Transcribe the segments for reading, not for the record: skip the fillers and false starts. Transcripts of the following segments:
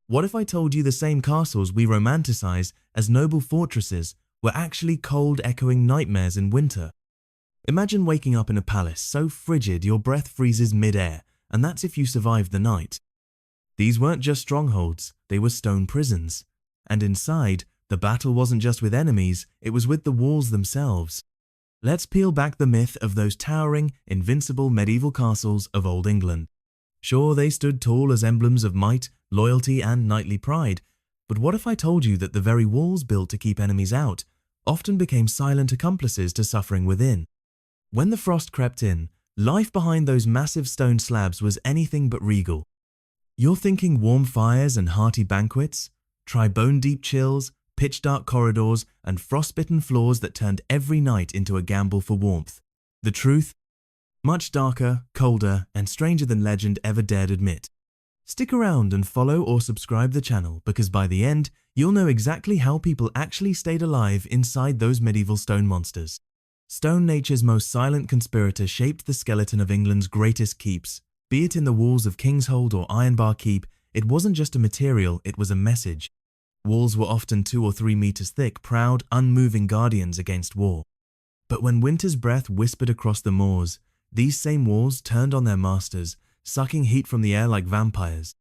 What if I told you the same castles we romanticize as noble fortresses were actually cold, echoing nightmares in winter? Imagine waking up in a palace so frigid your breath freezes mid-air, and that's if you survived the night. These weren't just strongholds, they were stone prisons. And inside, the battle wasn't just with enemies, it was with the walls themselves. Let's peel back the myth of those towering, invincible medieval castles of Old England. Sure, they stood tall as emblems of might, loyalty, and knightly pride, but what if I told you that the very walls built to keep enemies out often became silent accomplices to suffering within? When the frost crept in, life behind those massive stone slabs was anything but regal. You're thinking warm fires and hearty banquets? Try bone-deep chills, pitch-dark corridors, and frostbitten floors that turned every night into a gamble for warmth. The truth? Much darker, colder, and stranger than legend ever dared admit. Stick around and follow or subscribe the channel, because by the end, you'll know exactly how people actually stayed alive inside those medieval stone monsters. Stone, nature's most silent conspirator, shaped the skeleton of England's greatest keeps. Be it in the walls of Kingshold or Ironbar Keep, it wasn't just a material, it was a message. Walls were often 2 or 3 meters thick, proud, unmoving guardians against war. But when winter's breath whispered across the moors, these same walls turned on their masters, sucking heat from the air like vampires.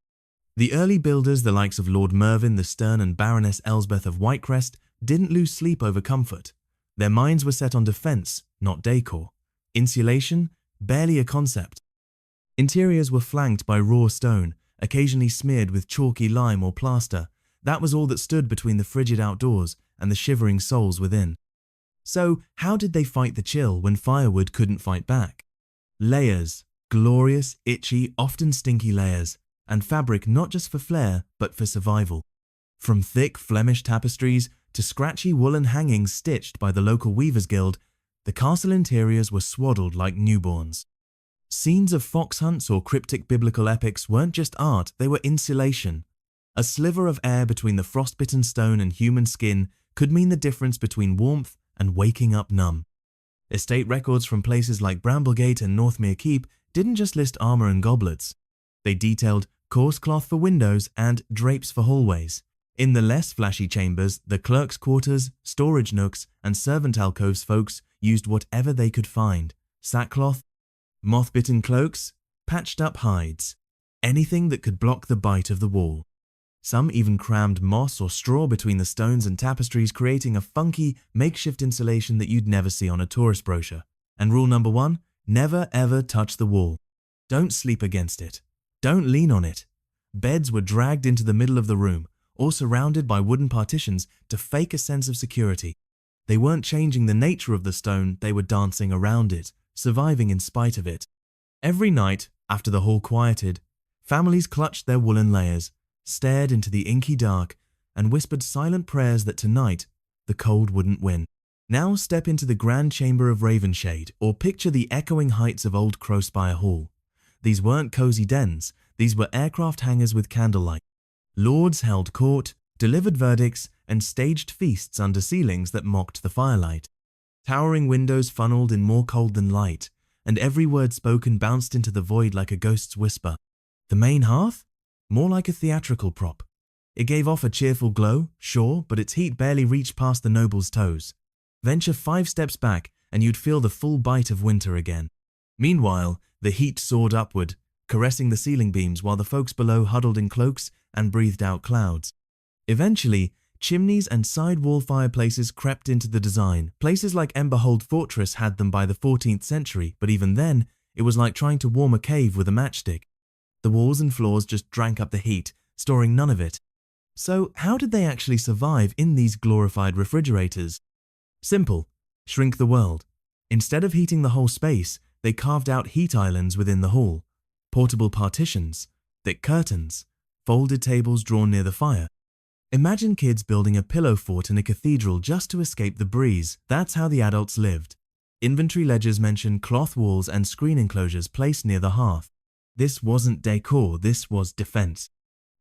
The early builders, the likes of Lord Mervyn the Stern and Baroness Elsbeth of Whitecrest, didn't lose sleep over comfort. Their minds were set on defense, not decor. Insulation? Barely a concept. Interiors were flanked by raw stone, occasionally smeared with chalky lime or plaster. That was all that stood between the frigid outdoors and the shivering souls within. So, how did they fight the chill when firewood couldn't fight back? Layers. Glorious, itchy, often stinky layers. And fabric not just for flair, but for survival. From thick Flemish tapestries to scratchy woolen hangings stitched by the local Weavers' Guild, the castle interiors were swaddled like newborns. Scenes of fox hunts or cryptic biblical epics weren't just art, they were insulation. A sliver of air between the frostbitten stone and human skin could mean the difference between warmth and waking up numb. Estate records from places like Bramblegate and Northmere Keep didn't just list armour and goblets. They detailed coarse cloth for windows and drapes for hallways. In the less flashy chambers, the clerks' quarters, storage nooks, and servant alcoves, folks used whatever they could find. Sackcloth, moth-bitten cloaks, patched-up hides. Anything that could block the bite of the wall. Some even crammed moss or straw between the stones and tapestries, creating a funky, makeshift insulation that you'd never see on a tourist brochure. And rule number 1, never ever touch the wall. Don't sleep against it. Don't lean on it. Beds were dragged into the middle of the room, or surrounded by wooden partitions to fake a sense of security. They weren't changing the nature of the stone, they were dancing around it, surviving in spite of it. Every night, after the hall quieted, families clutched their woolen layers, stared into the inky dark, and whispered silent prayers that tonight the cold wouldn't win. Now step into the grand chamber of Ravenshade, or picture the echoing heights of Old Crowspire Hall. These weren't cozy dens, these were aircraft hangars with candlelight. Lords held court, delivered verdicts, and staged feasts under ceilings that mocked the firelight. Towering windows funneled in more cold than light, and every word spoken bounced into the void like a ghost's whisper. The main hearth? More like a theatrical prop. It gave off a cheerful glow, sure, but its heat barely reached past the noble's toes. Venture 5 steps back and you'd feel the full bite of winter again. Meanwhile, the heat soared upward, caressing the ceiling beams while the folks below huddled in cloaks and breathed out clouds. Eventually, chimneys and side wall fireplaces crept into the design. Places like Emberhold Fortress had them by the 14th century, but even then, it was like trying to warm a cave with a matchstick. The walls and floors just drank up the heat, storing none of it. So how did they actually survive in these glorified refrigerators? Simple. Shrink the world. Instead of heating the whole space, they carved out heat islands within the hall. Portable partitions, thick curtains, folded tables drawn near the fire. Imagine kids building a pillow fort in a cathedral just to escape the breeze. That's how the adults lived. Inventory ledgers mention cloth walls and screen enclosures placed near the hearth. This wasn't decor, this was defense.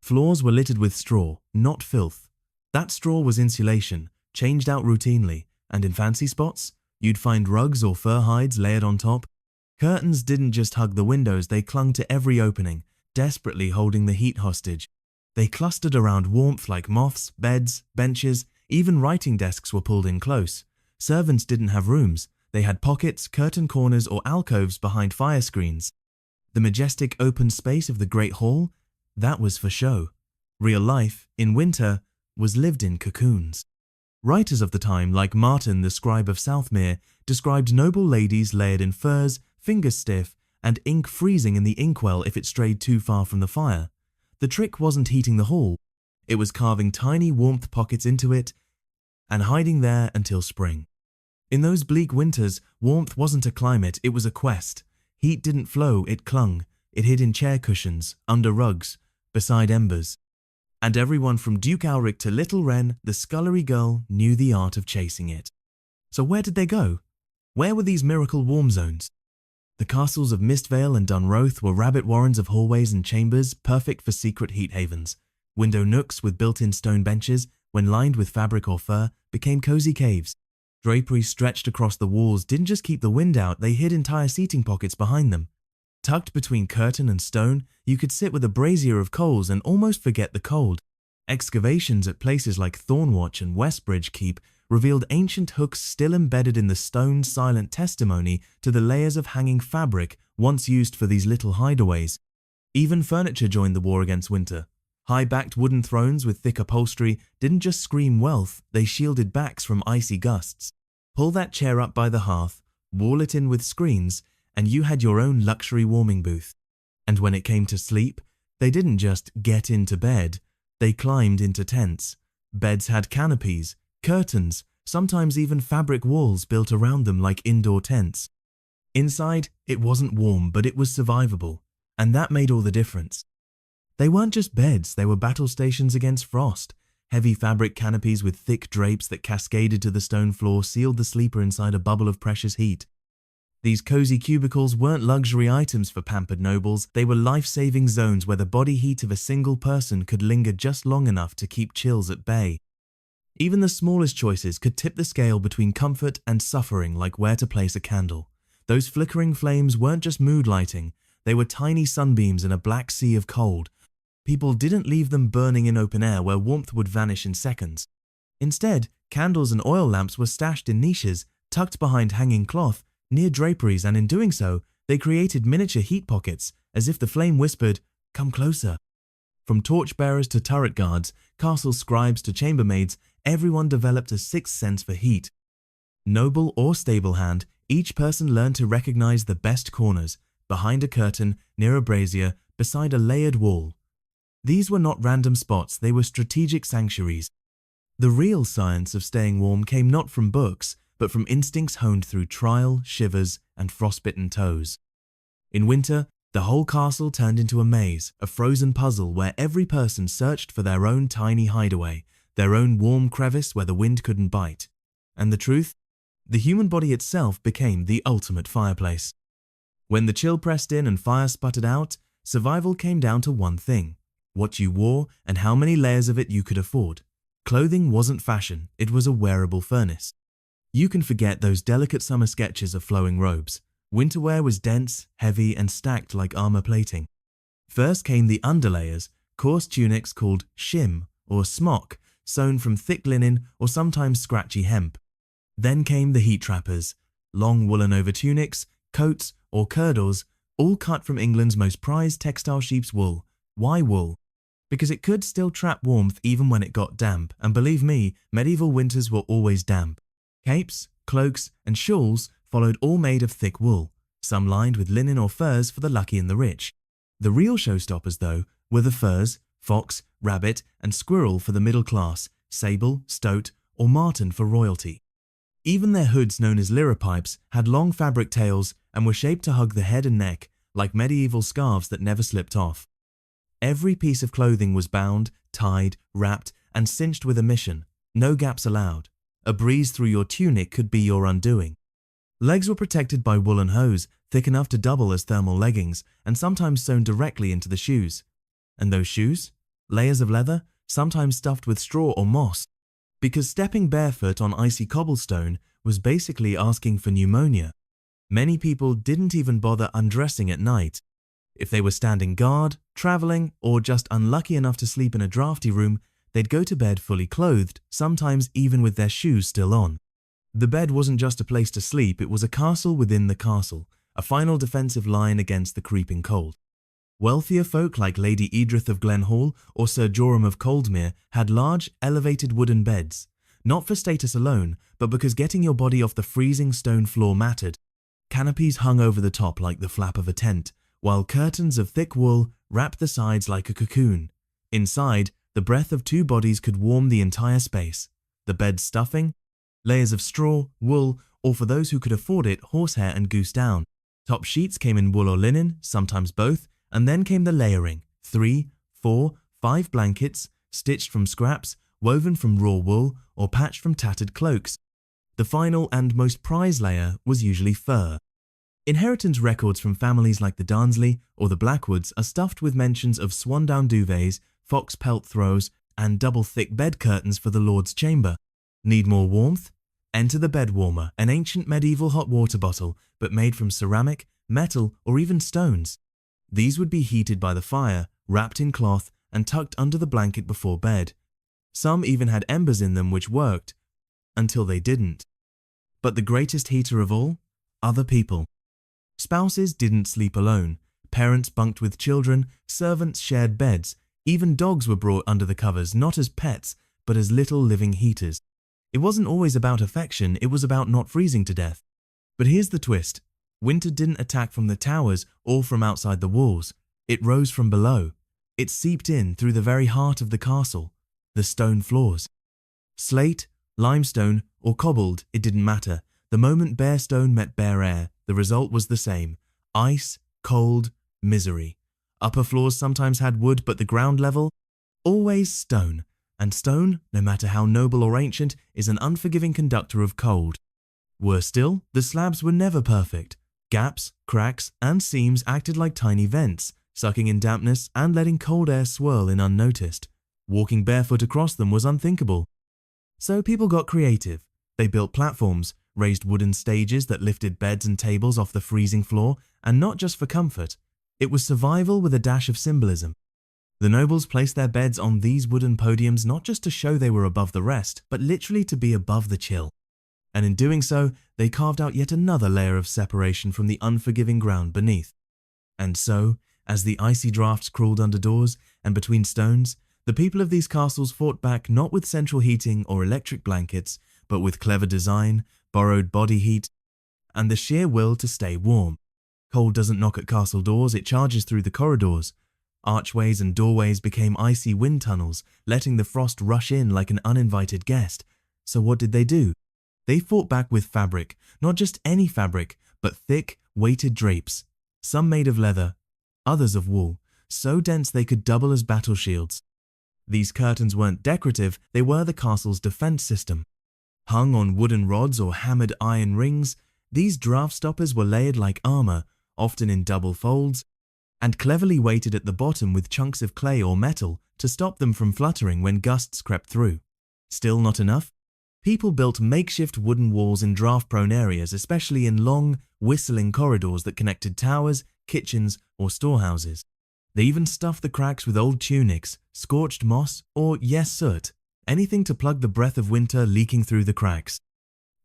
Floors were littered with straw, not filth. That straw was insulation, changed out routinely, and in fancy spots, you'd find rugs or fur hides layered on top. Curtains didn't just hug the windows, they clung to every opening, desperately holding the heat hostage. They clustered around warmth like moths, beds, benches, even writing desks were pulled in close. Servants didn't have rooms. They had pockets, curtain corners, or alcoves behind fire screens. The majestic open space of the Great Hall, that was for show. Real life, in winter, was lived in cocoons. Writers of the time, like Martin, the scribe of Southmere, described noble ladies layered in furs, fingers stiff, and ink freezing in the inkwell if it strayed too far from the fire. The trick wasn't heating the hall. It was carving tiny warmth pockets into it and hiding there until spring. In those bleak winters, warmth wasn't a climate, it was a quest. Heat didn't flow, it clung. It hid in chair cushions, under rugs, beside embers. And everyone from Duke Alric to Little Wren, the scullery girl, knew the art of chasing it. So where did they go? Where were these miracle warm zones? The castles of Mistvale and Dunroath were rabbit warrens of hallways and chambers, perfect for secret heat havens. Window nooks with built-in stone benches, when lined with fabric or fur, became cozy caves. Draperies stretched across the walls didn't just keep the wind out, they hid entire seating pockets behind them. Tucked between curtain and stone, you could sit with a brazier of coals and almost forget the cold. Excavations at places like Thornwatch and Westbridge Keep revealed ancient hooks still embedded in the stone, silent testimony to the layers of hanging fabric once used for these little hideaways. Even furniture joined the war against winter. High-backed wooden thrones with thick upholstery didn't just scream wealth, they shielded backs from icy gusts. Pull that chair up by the hearth, wall it in with screens, and you had your own luxury warming booth. And when it came to sleep, they didn't just get into bed, they climbed into tents. Beds had canopies, curtains, sometimes even fabric walls built around them like indoor tents. Inside, it wasn't warm, but it was survivable, and that made all the difference. They weren't just beds, they were battle stations against frost. Heavy fabric canopies with thick drapes that cascaded to the stone floor sealed the sleeper inside a bubble of precious heat. These cozy cubicles weren't luxury items for pampered nobles, they were life-saving zones where the body heat of a single person could linger just long enough to keep chills at bay. Even the smallest choices could tip the scale between comfort and suffering, like where to place a candle. Those flickering flames weren't just mood lighting, they were tiny sunbeams in a black sea of cold. People didn't leave them burning in open air where warmth would vanish in seconds. Instead, candles and oil lamps were stashed in niches, tucked behind hanging cloth, near draperies, and in doing so, they created miniature heat pockets, as if the flame whispered, "Come closer." From torchbearers to turret guards, castle scribes to chambermaids, everyone developed a sixth sense for heat. Noble or stable hand, each person learned to recognize the best corners, behind a curtain, near a brazier, beside a layered wall. These were not random spots, they were strategic sanctuaries. The real science of staying warm came not from books, but from instincts honed through trial, shivers, and frostbitten toes. In winter, the whole castle turned into a maze, a frozen puzzle where every person searched for their own tiny hideaway, their own warm crevice where the wind couldn't bite. And the truth? The human body itself became the ultimate fireplace. When the chill pressed in and fire sputtered out, survival came down to one thing: what you wore and how many layers of it you could afford. Clothing wasn't fashion, it was a wearable furnace. You can forget those delicate summer sketches of flowing robes. Winter wear was dense, heavy, and stacked like armor plating. First came the underlayers, coarse tunics called shim or smock, sewn from thick linen or sometimes scratchy hemp. Then came the heat trappers, long woolen overtunics, coats, or kirtles, all cut from England's most prized textile sheep's wool. Why wool? Because it could still trap warmth even when it got damp, and believe me, medieval winters were always damp. Capes, cloaks, and shawls followed, all made of thick wool, some lined with linen or furs for the lucky and the rich. The real showstoppers, though, were the furs, fox, rabbit, and squirrel for the middle class, sable, stoat, or marten for royalty. Even their hoods, known as liripipes, had long fabric tails and were shaped to hug the head and neck, like medieval scarves that never slipped off. Every piece of clothing was bound, tied, wrapped, and cinched with a mission, no gaps allowed. A breeze through your tunic could be your undoing. Legs were protected by woolen hose, thick enough to double as thermal leggings, and sometimes sewn directly into the shoes. And those shoes? Layers of leather, sometimes stuffed with straw or moss. Because stepping barefoot on icy cobblestone was basically asking for pneumonia. Many people didn't even bother undressing at night. If they were standing guard, traveling, or just unlucky enough to sleep in a drafty room, they'd go to bed fully clothed, sometimes even with their shoes still on. The bed wasn't just a place to sleep, it was a castle within the castle, a final defensive line against the creeping cold. Wealthier folk like Lady Edith of Glenhall or Sir Joram of Coldmere had large, elevated wooden beds, not for status alone, but because getting your body off the freezing stone floor mattered. Canopies hung over the top like the flap of a tent, while curtains of thick wool wrapped the sides like a cocoon. Inside, the breath of two bodies could warm the entire space. The bed's stuffing, layers of straw, wool, or for those who could afford it, horsehair and goose down. Top sheets came in wool or linen, sometimes both, and then came the layering, 3, 4, 5 blankets, stitched from scraps, woven from raw wool, or patched from tattered cloaks. The final and most prized layer was usually fur. Inheritance records from families like the Darnsley or the Blackwoods are stuffed with mentions of swan-down duvets, fox pelt throws, and double-thick bed curtains for the Lord's chamber. Need more warmth? Enter the bed warmer, an ancient medieval hot water bottle, but made from ceramic, metal, or even stones. These would be heated by the fire, wrapped in cloth, and tucked under the blanket before bed. Some even had embers in them which worked, until they didn't. But the greatest heater of all? Other people. Spouses didn't sleep alone. Parents bunked with children, servants shared beds, even dogs were brought under the covers, not as pets, but as little living heaters. It wasn't always about affection, it was about not freezing to death. But here's the twist. Winter didn't attack from the towers or from outside the walls. It rose from below. It seeped in through the very heart of the castle, the stone floors. Slate, limestone, or cobbled, it didn't matter. The moment bare stone met bare air, the result was the same. Ice, cold, misery. Upper floors sometimes had wood, but the ground level? Always stone. And stone, no matter how noble or ancient, is an unforgiving conductor of cold. Worse still, the slabs were never perfect. Gaps, cracks, and seams acted like tiny vents, sucking in dampness and letting cold air swirl in unnoticed. Walking barefoot across them was unthinkable. So people got creative. They built platforms, raised wooden stages that lifted beds and tables off the freezing floor, and not just for comfort. It was survival with a dash of symbolism. The nobles placed their beds on these wooden podiums not just to show they were above the rest, but literally to be above the chill. And in doing so, they carved out yet another layer of separation from the unforgiving ground beneath. And so, as the icy drafts crawled under doors and between stones, the people of these castles fought back not with central heating or electric blankets, but with clever design, borrowed body heat, and the sheer will to stay warm. Cold doesn't knock at castle doors, it charges through the corridors. Archways and doorways became icy wind tunnels, letting the frost rush in like an uninvited guest. So what did they do? They fought back with fabric, not just any fabric, but thick, weighted drapes, some made of leather, others of wool, so dense they could double as battle shields. These curtains weren't decorative, they were the castle's defense system. Hung on wooden rods or hammered iron rings, these draft stoppers were layered like armor, often in double folds, and cleverly weighted at the bottom with chunks of clay or metal to stop them from fluttering when gusts crept through. Still not enough? People built makeshift wooden walls in draft-prone areas, especially in long, whistling corridors that connected towers, kitchens, or storehouses. They even stuffed the cracks with old tunics, scorched moss, or, yes, soot, anything to plug the breath of winter leaking through the cracks.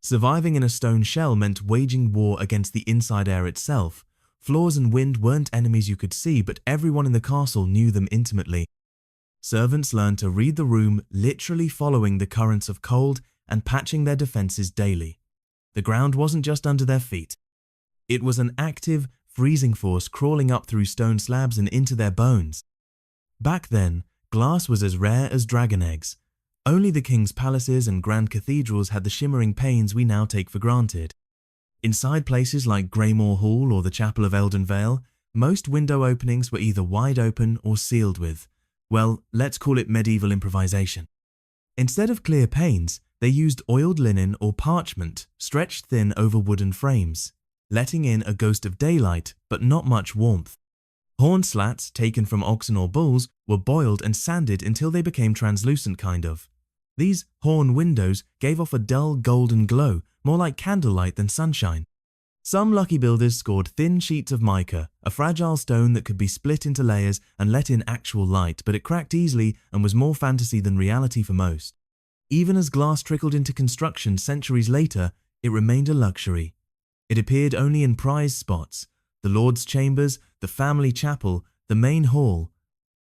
Surviving in a stone shell meant waging war against the inside air itself. Floors and wind weren't enemies you could see, but everyone in the castle knew them intimately. Servants learned to read the room, literally following the currents of cold and patching their defenses daily. The ground wasn't just under their feet. It was an active, freezing force crawling up through stone slabs and into their bones. Back then, glass was as rare as dragon eggs. Only the king's palaces and grand cathedrals had the shimmering panes we now take for granted. Inside places like Greymore Hall or the Chapel of Eldon Vale, most window openings were either wide open or sealed with, well, let's call it medieval improvisation. Instead of clear panes, they used oiled linen or parchment stretched thin over wooden frames, letting in a ghost of daylight but not much warmth. Horn slats taken from oxen or bulls were boiled and sanded until they became translucent kind of. These horn windows gave off a dull golden glow, more like candlelight than sunshine. Some lucky builders scored thin sheets of mica, a fragile stone that could be split into layers and let in actual light, but it cracked easily and was more fantasy than reality for most. Even as glass trickled into construction centuries later, it remained a luxury. It appeared only in prized spots: the Lord's chambers, the family chapel, the main hall.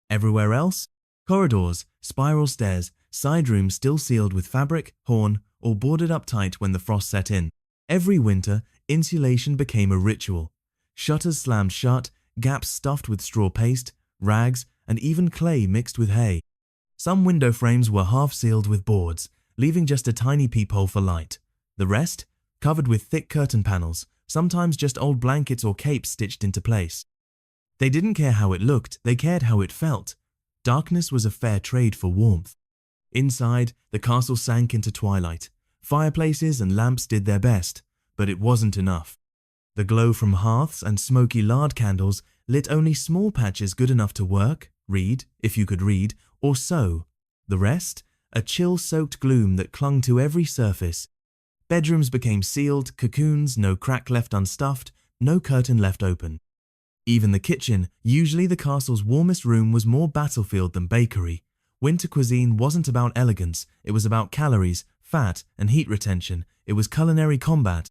Everywhere else, corridors, spiral stairs, side rooms still sealed with fabric, horn, or boarded up tight when the frost set in. Every winter, insulation became a ritual. Shutters slammed shut, gaps stuffed with straw paste, rags, and even clay mixed with hay. Some window frames were half sealed with boards, leaving just a tiny peephole for light. The rest, covered with thick curtain panels, sometimes just old blankets or capes stitched into place. They didn't care how it looked, they cared how it felt. Darkness was a fair trade for warmth. Inside, the castle sank into twilight. Fireplaces and lamps did their best, but it wasn't enough. The glow from hearths and smoky lard candles lit only small patches good enough to work, read, if you could read, or sew. The rest, a chill-soaked gloom that clung to every surface. Bedrooms became sealed, cocoons, no crack left unstuffed, no curtain left open. Even the kitchen, usually the castle's warmest room, was more battlefield than bakery. Winter cuisine wasn't about elegance, it was about calories, fat, and heat retention. It was culinary combat.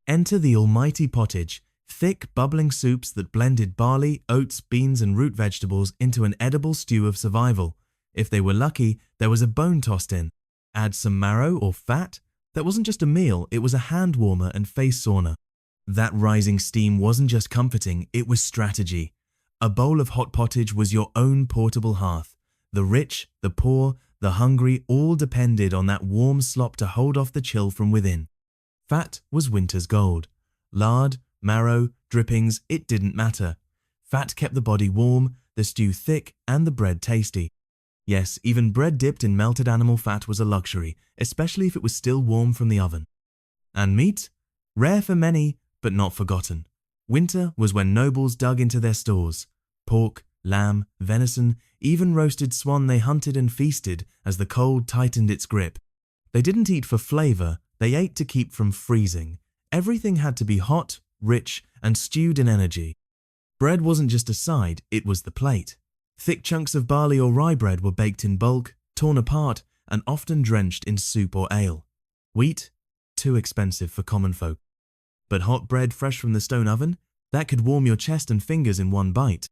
Enter the almighty pottage, thick, bubbling soups that blended barley, oats, beans, and root vegetables into an edible stew of survival. If they were lucky, there was a bone tossed in. Add some marrow or fat. That wasn't just a meal, it was a hand warmer and face sauna. That rising steam wasn't just comforting, it was strategy. A bowl of hot pottage was your own portable hearth. The rich, the poor, the hungry all depended on that warm slop to hold off the chill from within. Fat was winter's gold. Lard, marrow, drippings, it didn't matter. Fat kept the body warm, the stew thick, and the bread tasty. Yes, even bread dipped in melted animal fat was a luxury, especially if it was still warm from the oven. And meat? Rare for many, but not forgotten. Winter was when nobles dug into their stores. Pork, lamb, venison, even roasted swan they hunted and feasted as the cold tightened its grip. They didn't eat for flavor, they ate to keep from freezing. Everything had to be hot, rich, and stewed in energy. Bread wasn't just a side, it was the plate. Thick chunks of barley or rye bread were baked in bulk, torn apart, and often drenched in soup or ale. Wheat? Too expensive for common folk. But hot bread fresh from the stone oven? That could warm your chest and fingers in one bite.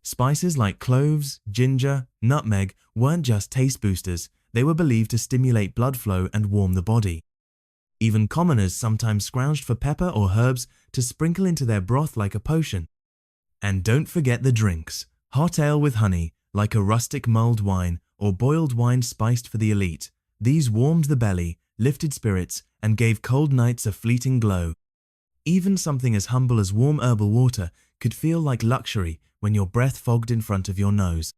Spices like cloves, ginger, nutmeg weren't just taste boosters, they were believed to stimulate blood flow and warm the body. Even commoners sometimes scrounged for pepper or herbs to sprinkle into their broth like a potion. And don't forget the drinks. Hot ale with honey, like a rustic mulled wine, or boiled wine spiced for the elite. These warmed the belly, lifted spirits, and gave cold nights a fleeting glow. Even something as humble as warm herbal water could feel like luxury when your breath fogged in front of your nose.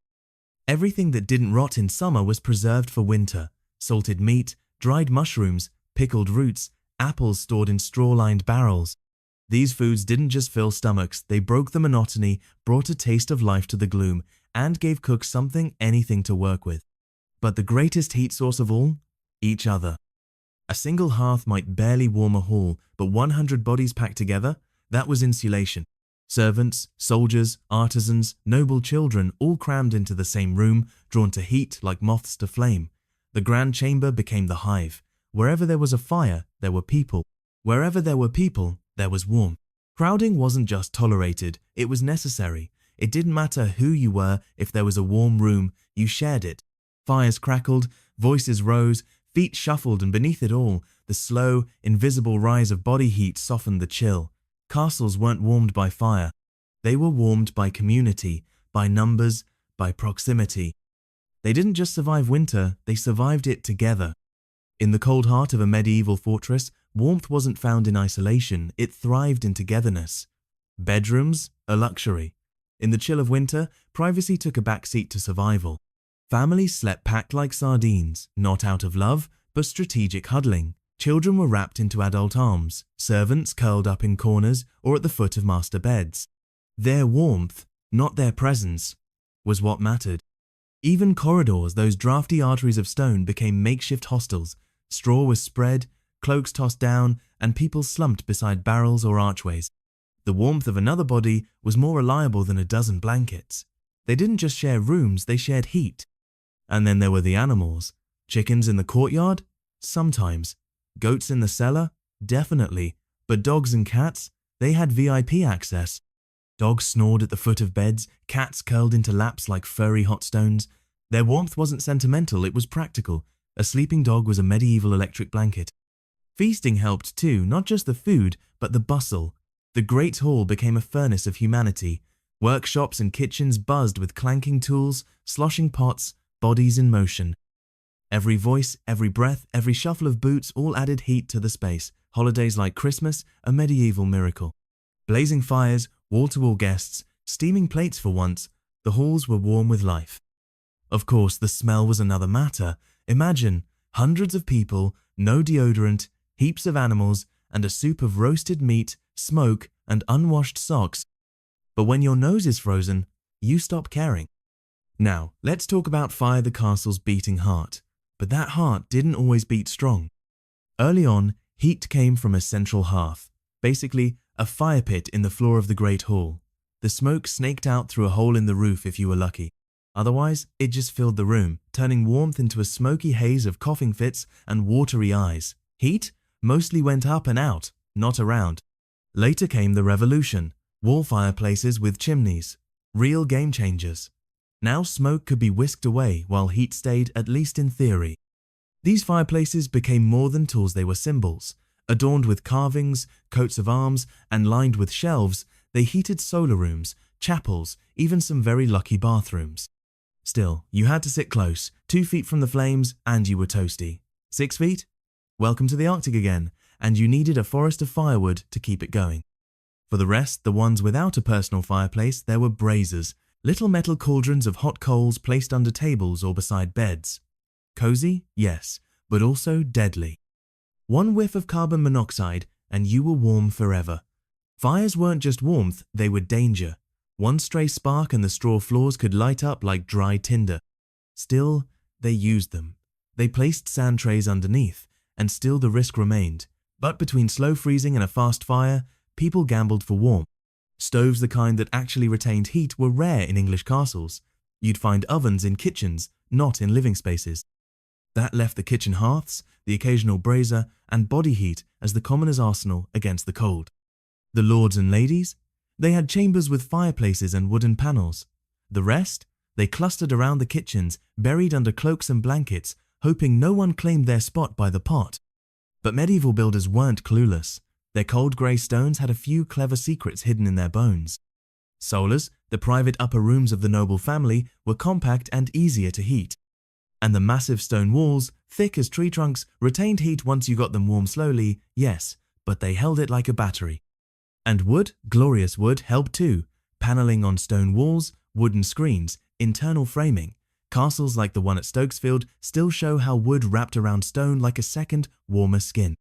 Everything that didn't rot in summer was preserved for winter. Salted meat, dried mushrooms, pickled roots, apples stored in straw-lined barrels. These foods didn't just fill stomachs, they broke the monotony, brought a taste of life to the gloom, and gave cooks anything to work with. But the greatest heat source of all? Each other. A single hearth might barely warm a hall, but 100 bodies packed together? That was insulation. Servants, soldiers, artisans, noble children all crammed into the same room, drawn to heat like moths to flame. The grand chamber became the hive. Wherever there was a fire, there were people. Wherever there were people, there was warmth. Crowding wasn't just tolerated, it was necessary. It didn't matter who you were, if there was a warm room, you shared it. Fires crackled, voices rose, feet shuffled, and beneath it all, the slow, invisible rise of body heat softened the chill. Castles weren't warmed by fire. They were warmed by community, by numbers, by proximity. They didn't just survive winter, they survived it together. In the cold heart of a medieval fortress, warmth wasn't found in isolation, it thrived in togetherness. Bedrooms? A luxury. In the chill of winter, privacy took a backseat to survival. Families slept packed like sardines, not out of love, but strategic huddling. Children were wrapped into adult arms, servants curled up in corners or at the foot of master beds. Their warmth, not their presence, was what mattered. Even corridors, those drafty arteries of stone, became makeshift hostels. Straw was spread, cloaks tossed down, and people slumped beside barrels or archways. The warmth of another body was more reliable than a dozen blankets. They didn't just share rooms, they shared heat. And then there were the animals. Chickens in the courtyard? Sometimes. Goats in the cellar? Definitely. But dogs and cats? They had VIP access. Dogs snored at the foot of beds, cats curled into laps like furry hot stones. Their warmth wasn't sentimental, it was practical. A sleeping dog was a medieval electric blanket. Feasting helped too, not just the food, but the bustle. The Great Hall became a furnace of humanity. Workshops and kitchens buzzed with clanking tools, sloshing pots, bodies in motion. Every voice, every breath, every shuffle of boots all added heat to the space. Holidays like Christmas, a medieval miracle. Blazing fires, wall-to-wall guests, steaming plates for once, the halls were warm with life. Of course, the smell was another matter. Imagine, hundreds of people, no deodorant, heaps of animals, and a soup of roasted meat, smoke, and unwashed socks. But when your nose is frozen, you stop caring. Now, let's talk about Fire the Castle's beating heart. But that heart didn't always beat strong. Early on, heat came from a central hearth, basically a fire pit in the floor of the Great Hall. The smoke snaked out through a hole in the roof if you were lucky. Otherwise, it just filled the room, turning warmth into a smoky haze of coughing fits and watery eyes. Heat mostly went up and out, not around. Later came the revolution, wall fireplaces with chimneys, real game changers. Now smoke could be whisked away while heat stayed, at least in theory. These fireplaces became more than tools, they were symbols. Adorned with carvings, coats of arms, and lined with shelves, they heated solar rooms, chapels, even some very lucky bathrooms. Still, you had to sit close, 2 feet from the flames, and you were toasty. 6 feet? Welcome to the Arctic again, and you needed a forest of firewood to keep it going. For the rest, the ones without a personal fireplace, there were braziers, little metal cauldrons of hot coals placed under tables or beside beds. Cozy? Yes, but also deadly. One whiff of carbon monoxide and you were warm forever. Fires weren't just warmth, they were danger. One stray spark and the straw floors could light up like dry tinder. Still, they used them. They placed sand trays underneath, and still the risk remained. But between slow freezing and a fast fire, people gambled for warmth. Stoves the kind that actually retained heat were rare in English castles. You'd find ovens in kitchens, not in living spaces. That left the kitchen hearths, the occasional brazier, and body heat as the commoner's arsenal against the cold. The lords and ladies? They had chambers with fireplaces and wooden panels. The rest? They clustered around the kitchens, buried under cloaks and blankets, hoping no one claimed their spot by the pot. But medieval builders weren't clueless. Their cold grey stones had a few clever secrets hidden in their bones. Solas, the private upper rooms of the noble family, were compact and easier to heat. And the massive stone walls, thick as tree trunks, retained heat once you got them warm slowly, yes, but they held it like a battery. And wood, glorious wood, helped too. Panelling on stone walls, wooden screens, internal framing. Castles like the one at Stokesfield still show how wood wrapped around stone like a second, warmer skin.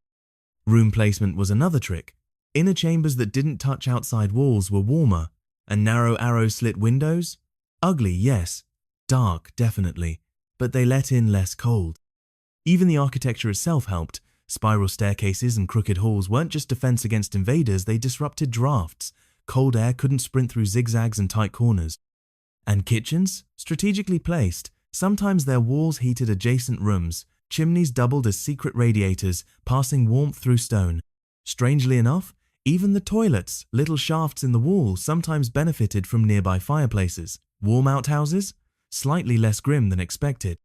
Room placement was another trick. Inner chambers that didn't touch outside walls were warmer, and narrow arrow-slit windows? Ugly, yes. Dark, definitely, but they let in less cold. Even the architecture itself helped. Spiral staircases and crooked halls weren't just defense against invaders, they disrupted drafts. Cold air couldn't sprint through zigzags and tight corners. And kitchens? Strategically placed. Sometimes their walls heated adjacent rooms. Chimneys doubled as secret radiators, passing warmth through stone. Strangely enough, even the toilets, little shafts in the wall, sometimes benefited from nearby fireplaces. Warm outhouses? Slightly less grim than expected.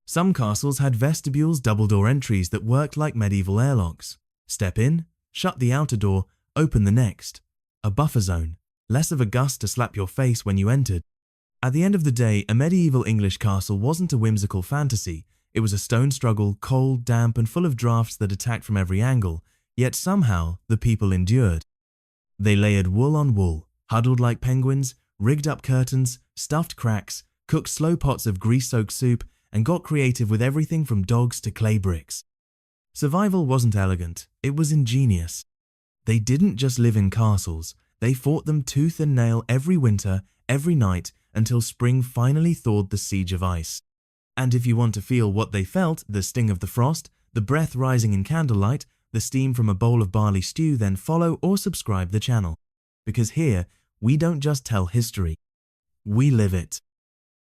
Some castles had vestibules, double-door entries that worked like medieval airlocks. Step in, shut the outer door, open the next. A buffer zone, less of a gust to slap your face when you entered. At the end of the day, a medieval English castle wasn't a whimsical fantasy. It was a stone struggle, cold, damp, and full of drafts that attacked from every angle. Yet somehow, the people endured. They layered wool on wool, huddled like penguins, rigged up curtains, stuffed cracks, cooked slow pots of grease-soaked soup, and got creative with everything from dogs to clay bricks. Survival wasn't elegant, it was ingenious. They didn't just live in castles, they fought them tooth and nail every winter, every night, until spring finally thawed the siege of ice. And if you want to feel what they felt, the sting of the frost, the breath rising in candlelight, the steam from a bowl of barley stew, then follow or subscribe the channel. Because here, we don't just tell history, we live it.